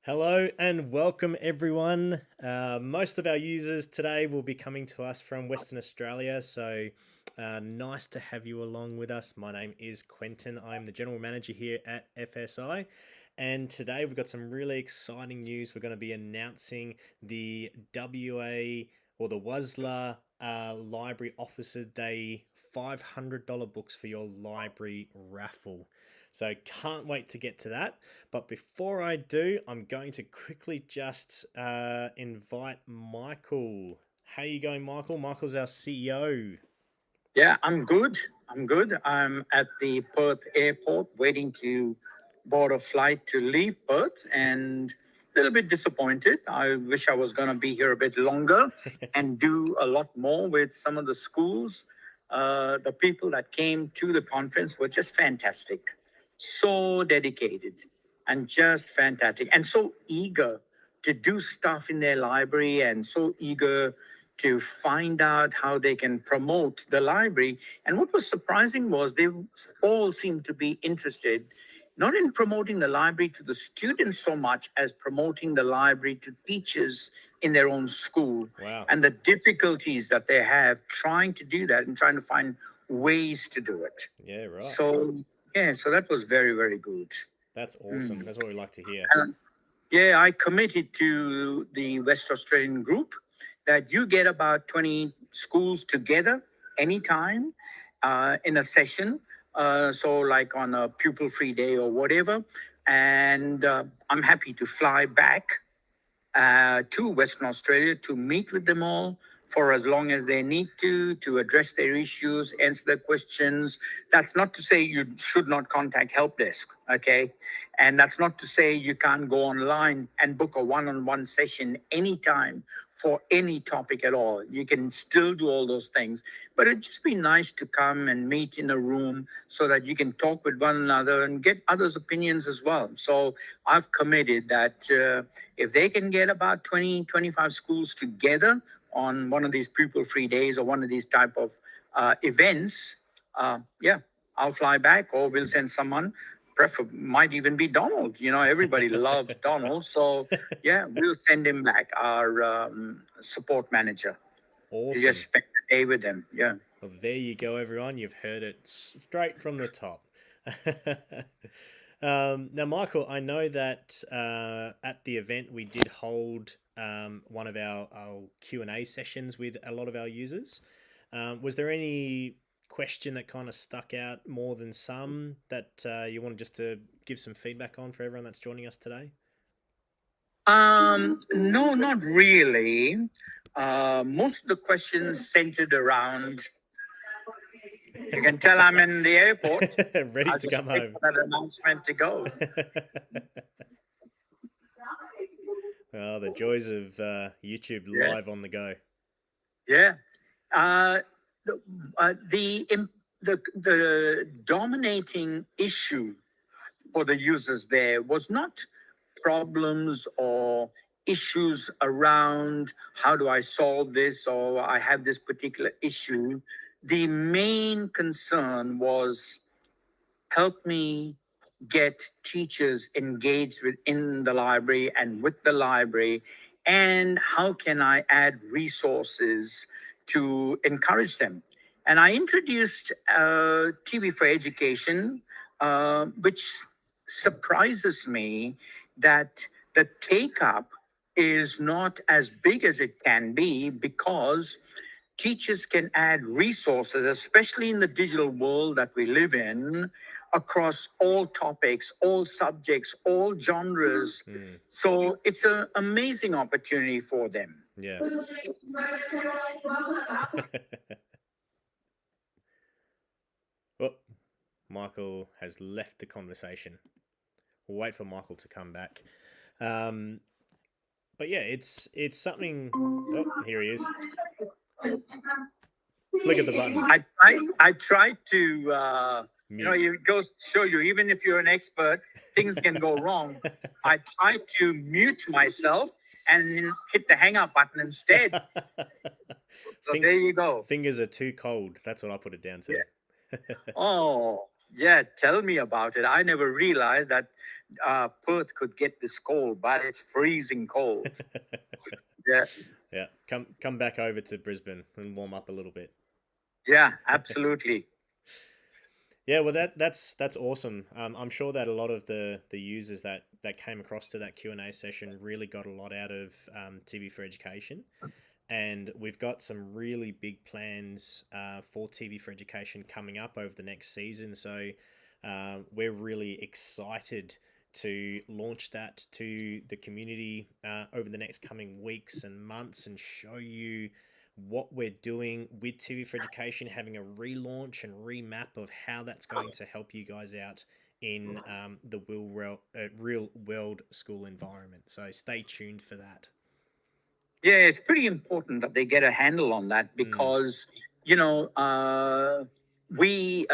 Hello and welcome everyone. Most of our users today will be coming to us from Western Australia, so nice to have you along with us. My name is Quentin. I'm the General Manager here at FSI, and today we've got some really exciting news. We're going to be announcing the WA or the WASLA Library Officer Day $500 books for your library raffle. So can't wait to get to that. But before I do, I'm going to quickly just invite Michael. How you going, Michael? Michael's our CEO. Yeah, I'm good. I'm at the Perth airport waiting to board a flight to leave Perth and a little bit disappointed. I wish I was going to be here a bit longer and do a lot more with some of the schools. The people that came to the conference were just fantastic, so dedicated and just fantastic and so eager to do stuff in their library and so eager to find out how they can promote the library. And what was surprising was they all seemed to be interested not in promoting the library to the students so much as promoting the library to teachers in their own school. Wow. And the difficulties that they have trying to do that and trying to find ways to do it. Yeah, right. So that was very, very good. That's awesome. That's what we like to hear. Yeah, I committed to the West Australian group that you get about 20 schools together anytime in a session. So, like on a pupil free day or whatever. And I'm happy to fly back to Western Australia to meet with them all for as long as they need to address their issues, answer their questions. That's not to say you should not contact help desk, okay? And that's not to say you can't go online and book a one-on-one session anytime for any topic at all. You can still do all those things, but it'd just be nice to come and meet in a room so that you can talk with one another and get others' opinions as well. So I've committed that if they can get about 20, 25 schools together on one of these pupil-free days or one of these type of events, I'll fly back or we'll send someone. Might even be Donald. You know, everybody loves Donald. So, yeah, we'll send him back, our support manager. Awesome. You just spend the day with him. Yeah. Well, there you go, everyone. You've heard it straight from the top. Now, Michael, I know that at the event we did hold one of our Q&A sessions with a lot of our users. Was there any question that kind of stuck out more than some that you wanted just to give some feedback on for everyone that's joining us today? No, not really. Most of the questions centered around. You can tell I'm in the airport, ready to come home. For that announcement to go. Oh, the joys of YouTube live on the go. Yeah. The dominating issue for the users there was not problems or issues around how do I solve this or I have this particular issue. The main concern was help me get teachers engaged within the library and with the library, and how can I add resources to encourage them. And I introduced TV for Education, which surprises me that the take up is not as big as it can be because teachers can add resources, especially in the digital world that we live in, across all topics, all subjects, all genres. So it's an amazing opportunity for them. Yeah. Oh, Michael has left the conversation. We'll wait for Michael to come back. But yeah, it's something. Oh, here he is. Flick at the button. I tried to. It goes to show you, even if you're an expert, things can go wrong. I tried to mute myself and hit the hang up button instead. So there you go. Fingers are too cold. That's what I put it down to. Yeah. Oh, Yeah, tell me about it. I never realized that Perth could get this cold, but it's freezing cold. Yeah, Yeah, come back over to Brisbane and warm up a little bit. yeah, absolutely. Yeah, well, that's awesome. I'm sure that a lot of the users that came across to that Q&A session really got a lot out of TV for Education, and we've got some really big plans for TV for Education coming up over the next season. So we're really excited to launch that to the community over the next coming weeks and months and show you what we're doing with TV for Education, having a relaunch and remap of how that's going to help you guys out in the real world school environment. So stay tuned for that. Yeah, it's pretty important that they get a handle on that Mm, because, you know, we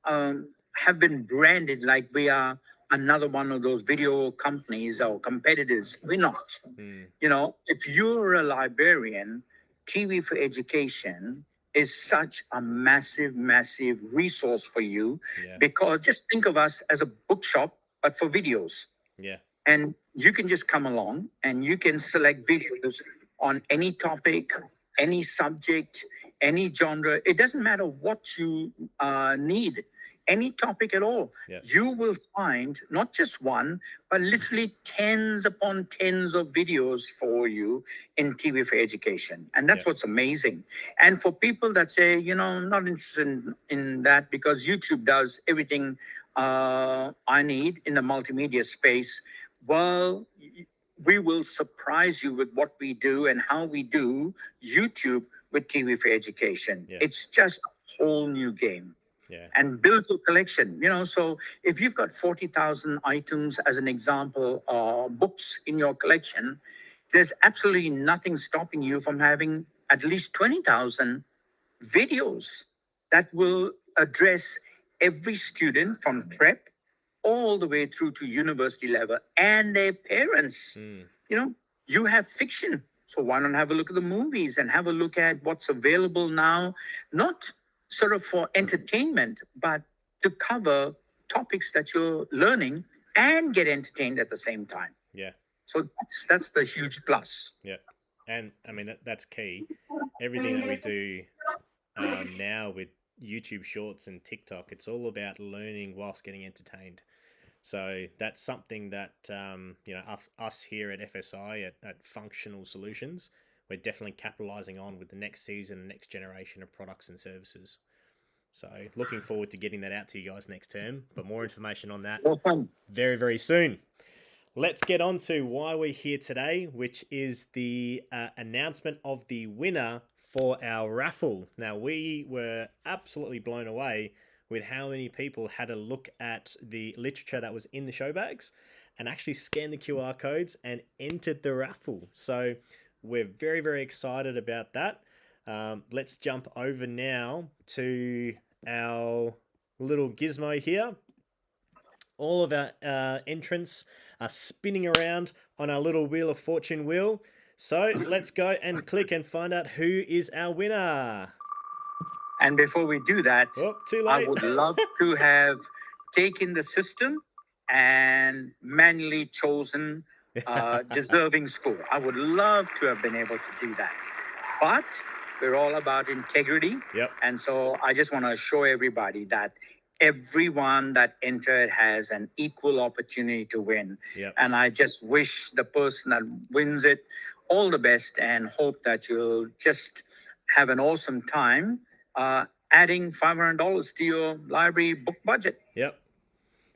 have been branded like we are another one of those video companies or competitors. We're not. mm, You know, if you're a librarian, TV for Education is such a massive, massive resource for you yeah, because just think of us as a bookshop, but for videos. yeah, And you can just come along and you can select videos on any topic, any subject, any genre. It doesn't matter what you need, any topic at all. yeah, You will find not just one, but literally tens upon tens of videos for you in TV for Education. And yeah, that's what's amazing. And for people that say, you know, I'm not interested in that because YouTube does everything I need in the multimedia space, well, we will surprise you with what we do and how we do YouTube with TV for Education. yeah, It's just a whole new game. yeah, And build your collection, you know. So if you've got 40,000 items, as an example, books in your collection, there's absolutely nothing stopping you from having at least 20,000 videos that will address every student from prep all the way through to university level and their parents. mm, You know, you have fiction. So why not have a look at the movies and have a look at what's available now, not sort of for entertainment, but to cover topics that you're learning and get entertained at the same time. yeah, So that's the huge plus. yeah. And I mean that's key. Everything that we do now with YouTube Shorts and TikTok, it's all about learning whilst getting entertained. So that's something that us here at FSI at Functional Solutions, we're definitely capitalizing on with the next season and next generation of products and services. So looking forward to getting that out to you guys next term. But more information on that Well, fun. very, very soon. Let's get on to why we're here today, which is the announcement of the winner for our raffle. Now, we were absolutely blown away with how many people had a look at the literature that was in the show bags and actually scanned the QR codes and entered the raffle. So we're very, very excited about that. Let's jump over now to our little gizmo here. All of our entrants are spinning around on our little Wheel of Fortune wheel. So let's go and click and find out who is our winner. And before we do that, Oh, too I late. would love to have taken the system and manually chosen a deserving school. I would love to have been able to do that. But we're all about integrity. Yep. And so I just want to assure everybody that everyone that entered has an equal opportunity to win. Yep. And I just wish the person that wins it all the best and hope that you'll just have an awesome time adding $500 to your library book budget. Yep.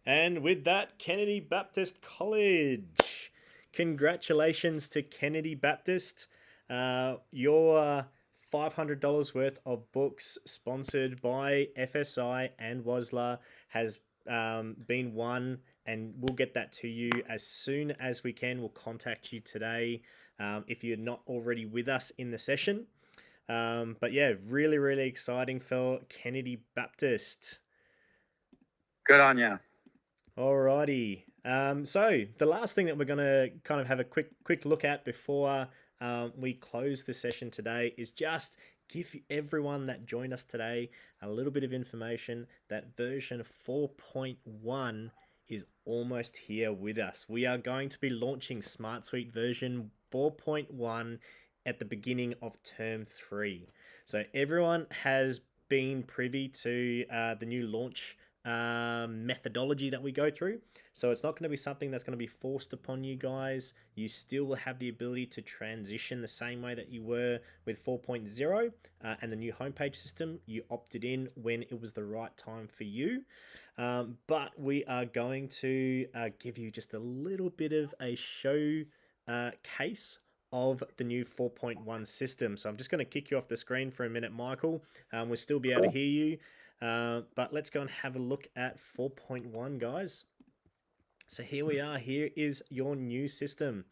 And with that, Kennedy Baptist College. Congratulations to Kennedy Baptist. Your $500 worth of books sponsored by FSI and WASLA has been won, and we'll get that to you as soon as we can. We'll contact you today if you're not already with us in the session. But yeah, really, really exciting for Kennedy Baptist. Good on you. Alrighty. So the last thing that we're going to kind of have a quick look at before we close the session today is just give everyone that joined us today a little bit of information that version 4.1 is almost here with us. We are going to be launching Smart Suite version 4.1 at the beginning of term 3. So everyone has been privy to the new launch methodology that we go through. So it's not going to be something that's going to be forced upon you guys. You still will have the ability to transition the same way that you were with 4.0 and the new homepage system. You opted in when it was the right time for you. But we are going to give you just a little bit of a show case of the new 4.1 system. So I'm just going to kick you off the screen for a minute, Michael. We'll still be able to hear you. But let's go and have a look at 4.1, guys. So here we are. Here is your new system.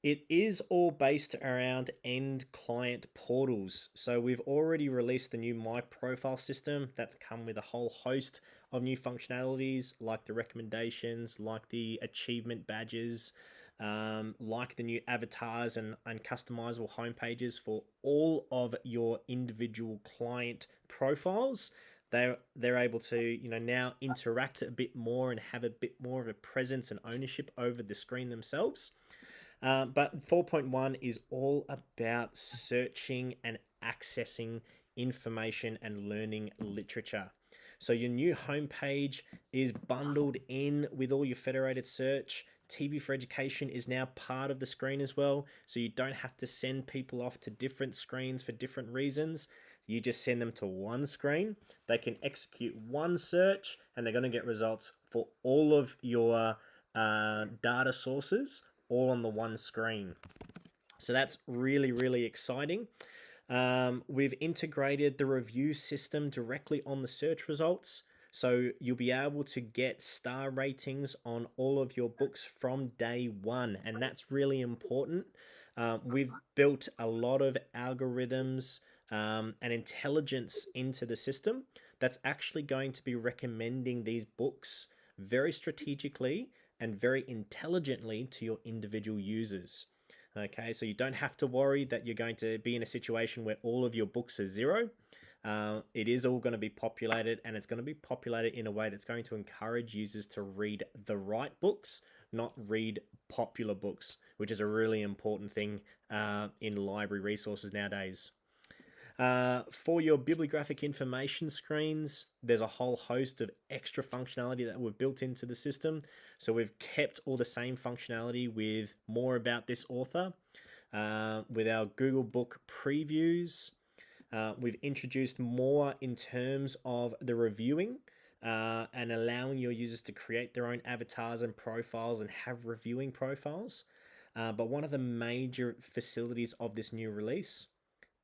It is all based around end client portals. So we've already released the new My Profile system that's come with a whole host of new functionalities like the recommendations, like the achievement badges, like the new avatars and customizable homepages for all of your individual client profiles. They're able to now interact a bit more and have a bit more of a presence and ownership over the screen themselves. But 4.1 is all about searching and accessing information and learning literature. So your new homepage is bundled in with all your federated search. TV for Education is now part of the screen as well. So you don't have to send people off to different screens for different reasons. You just send them to one screen. They can execute one search and they're going to get results for all of your data sources all on the one screen. So that's really, really exciting. We've integrated the review system directly on the search results. So you'll be able to get star ratings on all of your books from day one. And that's really important. We've built a lot of algorithms and intelligence into the system that's actually going to be recommending these books very strategically and very intelligently to your individual users. Okay, so you don't have to worry that you're going to be in a situation where all of your books are zero. It is all going to be populated, and it's going to be populated in a way that's going to encourage users to read the right books, not read popular books, which is a really important thing in library resources nowadays. For your bibliographic information screens, there's a whole host of extra functionality that we've built into the system. So we've kept all the same functionality with more about this author. With our Google Book previews, we've introduced more in terms of the reviewing and allowing your users to create their own avatars and profiles and have reviewing profiles. But one of the major facilities of this new release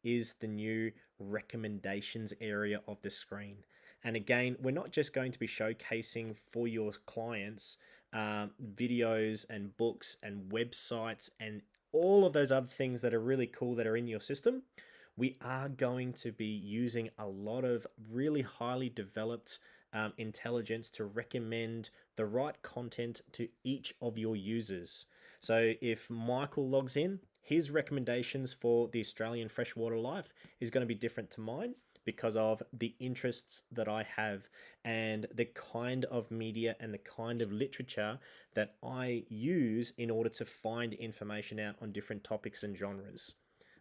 is the new recommendations area of the screen. And again, we're not just going to be showcasing for your clients videos and books and websites and all of those other things that are really cool that are in your system. We are going to be using a lot of really highly developed intelligence to recommend the right content to each of your users. So if Michael logs in, his recommendations for the Australian freshwater life is going to be different to mine because of the interests that I have and the kind of media and the kind of literature that I use in order to find information out on different topics and genres.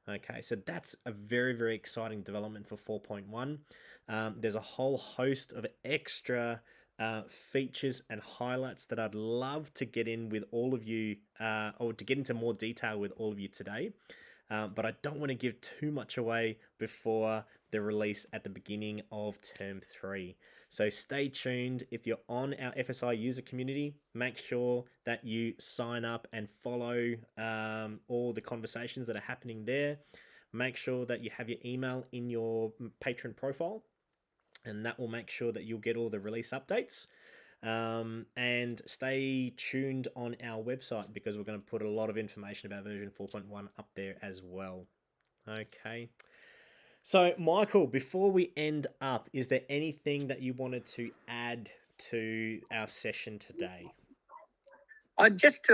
Okay, so that's a very, very exciting development for 4.1. There's a whole host of extra features and highlights that I'd love to get in with all of you, or to get into more detail with all of you today. But I don't want to give too much away before the release at the beginning of term 3. So stay tuned. If you're on our FSI user community, make sure that you sign up and follow all the conversations that are happening there. Make sure that you have your email in your patron profile, and that will make sure that you'll get all the release updates. And stay tuned on our website because we're going to put a lot of information about version 4.1 up there as well. Okay. So, Michael, before we end up, is there anything that you wanted to add to our session today? Just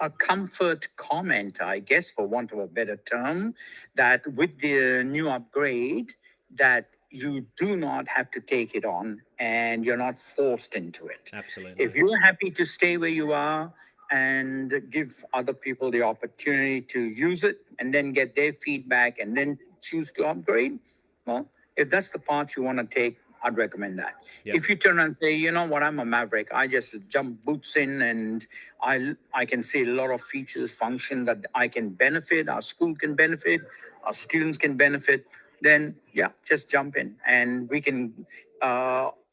a comfort comment, I guess, for want of a better term, that with the new upgrade, that you do not have to take it on and you're not forced into it. Absolutely. If you're happy to stay where you are and give other people the opportunity to use it and then get their feedback and then choose to upgrade, well, if that's the path you want to take, I'd recommend that. Yep. If you turn and say, you know what, I'm a maverick, I just jump boots in and I can see a lot of features, function that I can benefit, our school can benefit, our students can benefit, then yeah, just jump in and we can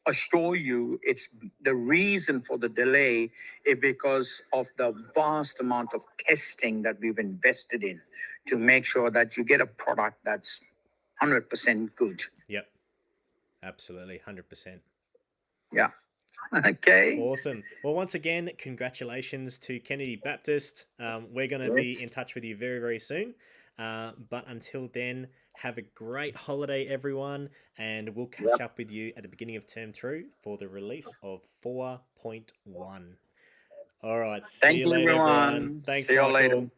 assure you it's the reason for the delay is because of the vast amount of testing that we've invested in to make sure that you get a product that's 100% good. Yep. Absolutely. 100%. Yeah. Okay. Awesome. Well, once again, congratulations to Kennedy Baptist. We're going to be in touch with you very, very soon. But until then, have a great holiday, everyone. And we'll catch up with you at the beginning of term 2 for the release of 4.1. All right. See you later, everyone. Thanks, See you Michael. later.